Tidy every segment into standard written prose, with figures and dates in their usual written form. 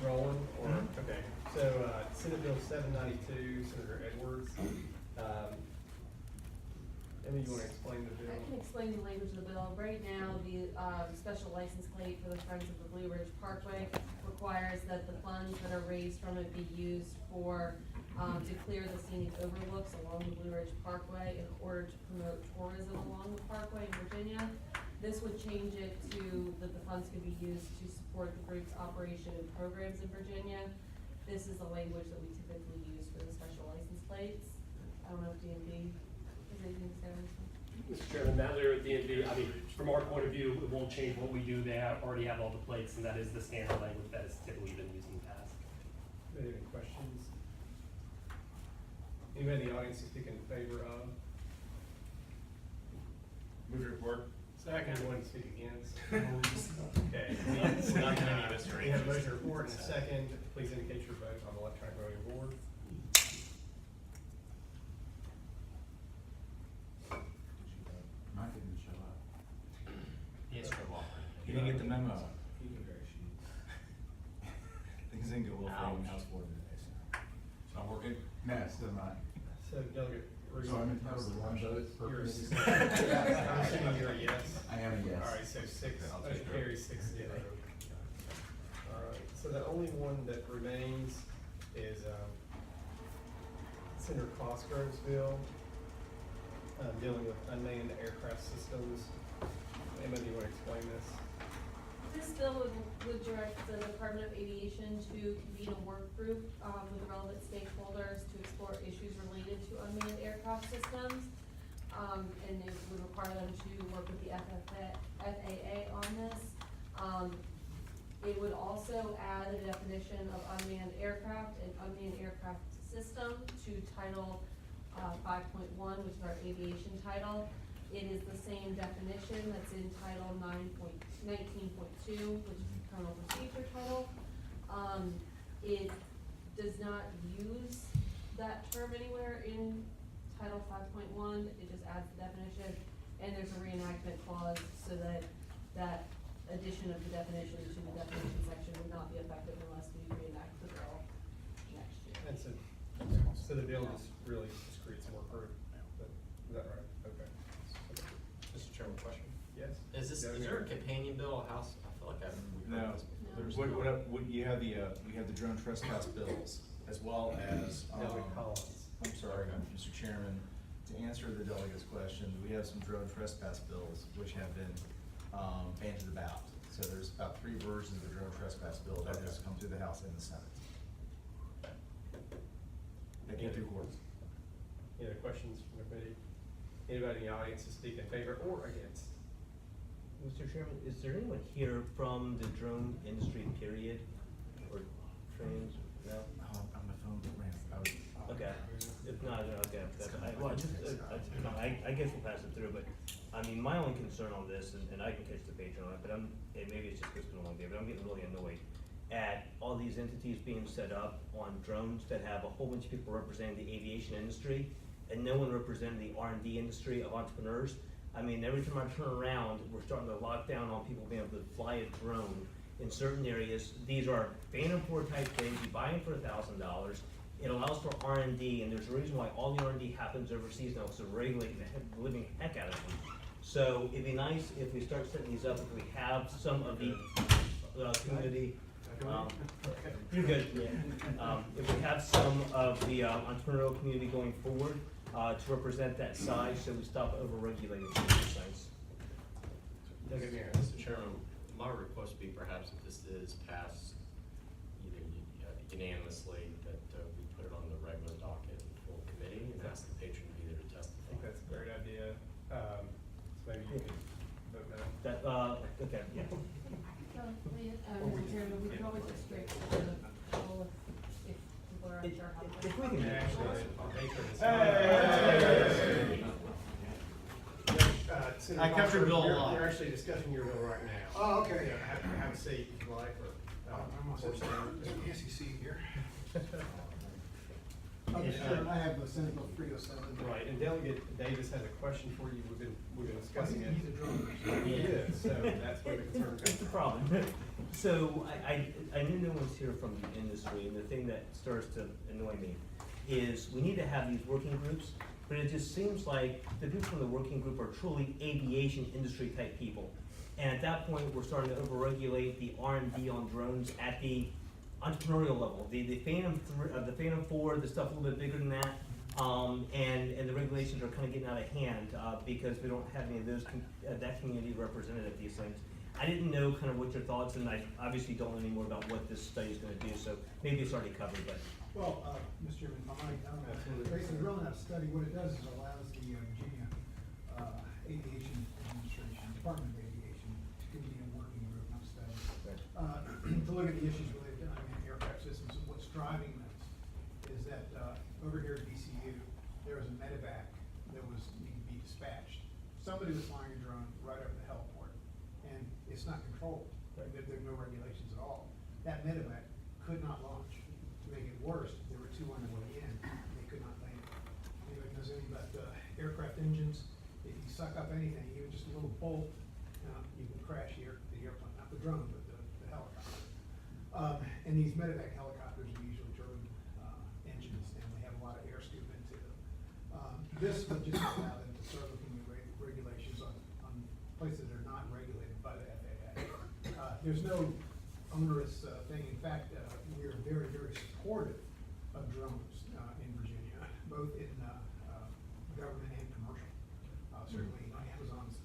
rolling, or, okay, so, Senate Bill 792, Senator Edwards. Emily, you wanna explain the bill? I can explain the language of the bill. Right now, the, special license plate for the Friends of the Blue Ridge Parkway requires that the funds that are raised from it be used for, to clear the scenic overlooks along the Blue Ridge Parkway in order to promote tourism along the parkway in Virginia. This would change it to, that the funds could be used to support the group's operation and programs in Virginia. This is the language that we typically use for the special license plates. I don't know if DMV has anything to say on this one. Mr. Chairman, now they're at the DMV, I mean, from our point of view, it won't change what we do. They already have all the plates, and that is the standard language that has typically been used in the past. Any questions? Anybody in the audience to speak in favor of? Move to report. Second. Anyone to speak against? Okay. We're not gonna need Mr. We have a Andrews. motion to report and a second. Please indicate your vote on the electronic voting board. Mike didn't show up. He has trouble. He didn't get the memo. Things didn't go well for him in House Board today, so. It's not working? No, it's still not. So Delegate Reed. So I'm entitled to one vote per You're a committee? I'm assuming you're a yes. I am a yes. All right, so six, Okay, I'll motion take care of it. carries 6-0. All right, so the only one that remains is, Senator Cosgrove's bill, dealing with unmanned aircraft systems. Emma, do you want to explain this? This bill would direct the Department of Aviation to convene a work group, with the relevant stakeholders to explore issues related to unmanned aircraft systems. And it would require them to work with the FAA on this. It would also add a definition of unmanned aircraft and unmanned aircraft system to Title 5.1, which is our aviation title. It is the same definition that's in Title 19.2, which is the criminal procedure title. It does not use that term anywhere in Title 5.1, it just adds the definition, and there's a reenactment clause so that that addition of the definition to the definition section would not be effective unless we reenact the bill next year. And so the bill just really just creates more proof. Is that right? Okay. Mr. Chairman, question. Yes? Is there a companion bill, a house? I feel like I've heard No. this before. There's What you have we have the drone trespass bills, as well as, Delegate Collins. I'm sorry, Mr. Chairman, to answer the delegate's question, we have some drone trespass bills which have been, bandied about. So there's about 3 versions of the drone trespass bill that has come through the House and the Senate. That came through courts. Any other questions from the committee? Anybody in the audience to speak in favor or against? Mr. Chairman, is there anyone here from the drone industry, period, or trans, no? On my phone, it ran. Okay, if not, then okay, I guess we'll pass it through, but, I mean, my only concern on this, and I can catch the page on it, but maybe it's just this been a long day, but I'm getting really annoyed at all these entities being set up on drones that have a whole bunch of people representing the aviation industry, and no one representing the R&D industry of entrepreneurs. I mean, every time I turn around, we're starting to lock down on people being able to fly a drone in certain areas. These are Phantom 4 type things, you buy them for $1,000. It allows for R&D, and there's a reason why all the R&D happens overseas now, because they're regulating the living heck out of them. So it'd be nice if we start setting these up, if we have some of the community, you're good, yeah. If we have some of the entrepreneurial community going forward, to represent that side, so we stop over-regulating some of these things. Delegate Mayor. Mr. Chairman, my request would be perhaps if this is passed either unanimously, that we put it on the regular docket in full committee and ask the patron to be there to I testify. think that's a great idea. So maybe you can vote no. That, okay, yeah. Mr. Chairman, we can always just straight to the poll if people are unsure how to. If we can. Actually, patron is. I kept your bill You're- alive. You're actually discussing your bill right now. Oh, okay. Yeah, have a seat if you like, or. I'm on or stand. Mr. SEC here. It's, Sure, I have the Senate Bill 307. Right, and Delegate Davis has a question for you, we've been discussing it. He's a drone. He is, so that's where the concern comes It's a from. problem. So I know no one's here from the industry, and the thing that starts to annoy me is we need to have these working groups, but it just seems like the people from the working group are truly aviation industry type people. And at that point, we're starting to overregulate the R&D on drones at the entrepreneurial level. The Phantom 4, the stuff a little bit bigger than that, and the regulations are kind of getting out of hand because we don't have any of those that community represented at these things. I didn't know kind of what your thoughts, and I obviously don't know any more about what this study is going to do, so maybe it's already covered, but. Well, Mr. Chairman, based on the Rolling Out study, what it does is allows the Virginia Aviation Administration, Department of Aviation, to convene a working group, not study, to look at the issues related to unmanned aircraft systems. And what's driving this is that over here at VCU, there was a medevac that was needing to be dispatched. Somebody was flying a drone right over the heliport, and it's not controlled. There are no regulations at all. That medevac could not launch. To make it worse, there were two on the way in, and they could not land. Anybody knows anything about aircraft engines? If you suck up anything, even just a little bolt, you can crash the airplane, not the drone, but the helicopter. And these medevac helicopters are usually turbine engines, and they have a lot of air scoop into them. This would just allow them to start looking at regulations on places that are not regulated by the FAA. There's no onerous thing. In fact, we are very, very supportive of drones in Virginia, both in government and commercial. Certainly, Amazon's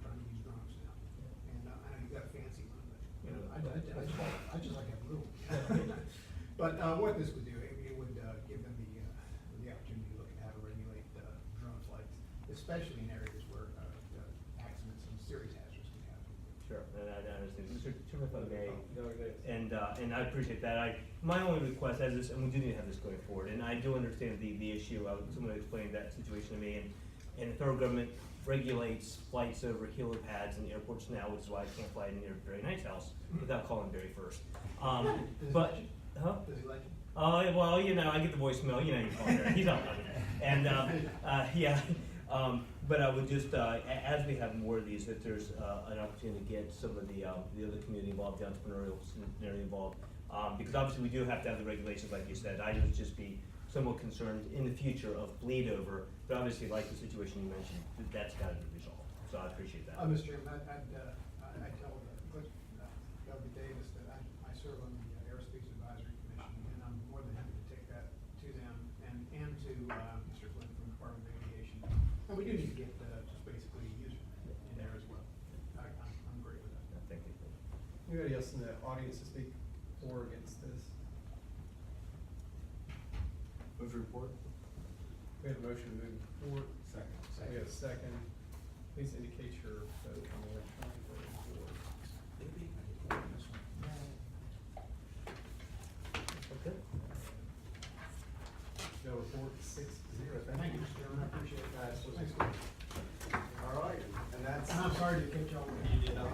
trying to use drones now, and I know you've got a fancy one, but I just like to have a little. But what this would do, it would give them the opportunity to look at how to regulate drone flights, especially in areas where accidents and serious hazards can happen. Sure, and I understand. Mr. Chairman, if I may, Delegate Davis. and I appreciate that. My only request as this, and we do need to have this going forward, and I do understand the issue. Someone explained that situation to me, and the federal government regulates flights over helipads in airports now, which is why I can't fly near Barry Knight's house without calling Barry first. But, huh? Does he like it? Well, I get the voicemail, you call Barry, he's not loving it. And, yeah, but I would just, as we have more of these, if there's an opportunity to get some of the other community involved, the entrepreneurial scenario involved, because obviously we do have to have the regulations, like you said. I would just be somewhat concerned in the future of bleed over, but obviously like the situation you mentioned, that's gotta be resolved. So I appreciate that. Mr. Chairman, I tell Delegate Davis that I serve on the Aerospace Advisory Commission, and I'm more than happy to take that to them and to Mr. Flynn from the Department of Aviation. And we do need to get just basically a user in there as well. I'm great with that. Thank you. Anybody else in the audience to speak for or against this? Move to report? We have a motion to move report. Second. We have a second. Please indicate your vote on the electronic voting board. Okay. Bill report 6-0. Thank you, Mr. Chairman, I appreciate that. Absolutely. Thanks. All right, and that's. And I'm sorry to catch y'all. You did not.